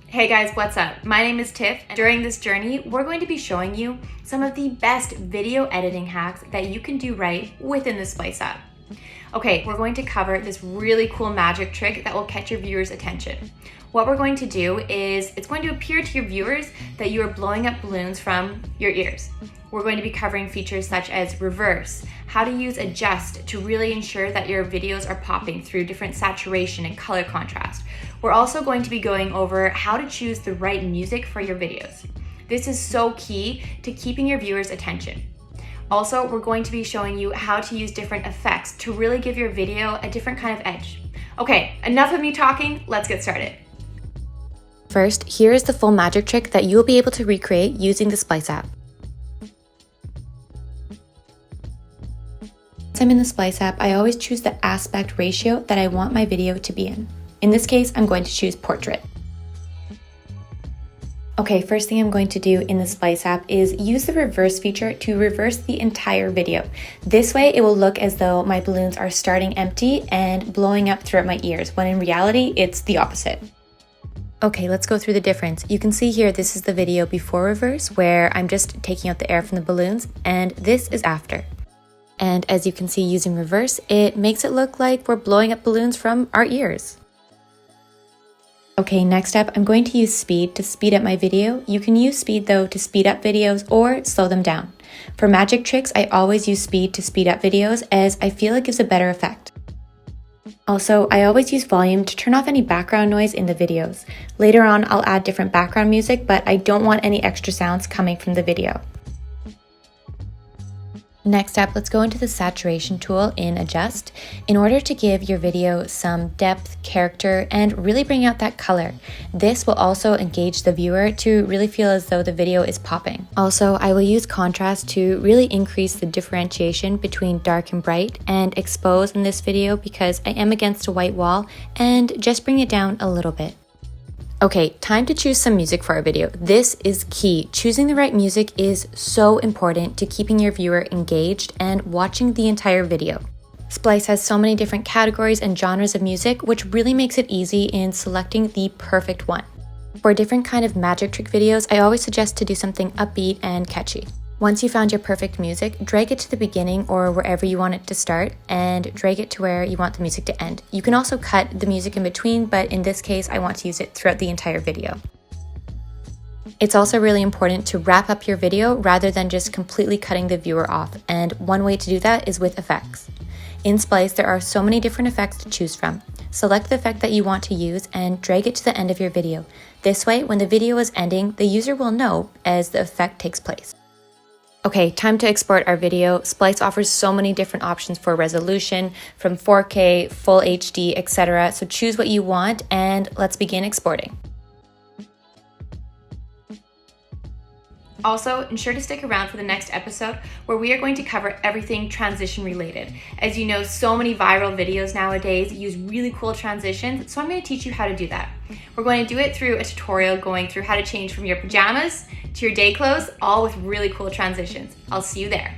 Hey guys, what's up? My name is Tiff, and during this journey, we're going to be showing you some of the best video editing hacks that you can do right within the Splice app. Okay, we're going to cover this really cool magic trick that will catch your viewers' attention. What we're going to do is, it's going to appear to your viewers that you are blowing up balloons from your ears. We're going to be covering features such as reverse, how to use adjust to really ensure that your videos are popping through different saturation and color contrast. We're also going to be going over how to choose the right music for your videos. This is so key to keeping your viewers' attention. Also, we're going to be showing you how to use different effects to really give your video a different kind of edge. Okay, enough of me talking, let's get started. First, here is the full magic trick that you will be able to recreate using the Splice app. Once I'm in the Splice app, I always choose the aspect ratio that I want my video to be in. In this case, I'm going to choose portrait. Okay, first thing I'm going to do in the Splice app is use the reverse feature to reverse the entire video. This way it will look as though my balloons are starting empty and blowing up throughout my ears, when in reality, it's the opposite. Okay, let's go through the difference. You can see here, this is the video before reverse, where I'm just taking out the air from the balloons, and this is after. And as you can see, using reverse, it makes it look like we're blowing up balloons from our ears. Okay, next up, I'm going to use speed to speed up my video. You can use speed though to speed up videos or slow them down. For magic tricks, I always use speed to speed up videos as I feel it gives a better effect. Also, I always use volume to turn off any background noise in the videos. Later on, I'll add different background music, but I don't want any extra sounds coming from the video. Next up, let's go into the saturation tool in Adjust in order to give your video some depth, character, and really bring out that color. This will also engage the viewer to really feel as though the video is popping. Also, I will use contrast to really increase the differentiation between dark and bright and expose in this video because I am against a white wall, and just bring it down a little bit. Okay, time to choose some music for our video. This is key. Choosing the right music is so important to keeping your viewer engaged and watching the entire video. Splice has so many different categories and genres of music, which really makes it easy in selecting the perfect one. For different kind of magic trick videos, I always suggest to do something upbeat and catchy. Once you found your perfect music, drag it to the beginning or wherever you want it to start and drag it to where you want the music to end. You can also cut the music in between, but in this case, I want to use it throughout the entire video. It's also really important to wrap up your video rather than just completely cutting the viewer off, and one way to do that is with effects. In Splice, there are so many different effects to choose from. Select the effect that you want to use and drag it to the end of your video. This way, when the video is ending, the user will know as the effect takes place. Okay, time to export our video. Splice offers so many different options for resolution, from 4K, full HD, etc. So choose what you want and let's begin exporting. Also, ensure to stick around for the next episode where we are going to cover everything transition related. As you know, so many viral videos nowadays use really cool transitions, so I'm going to teach you how to do that. We're going to do it through a tutorial going through how to change from your pajamas to your day clothes, all with really cool transitions. I'll see you there.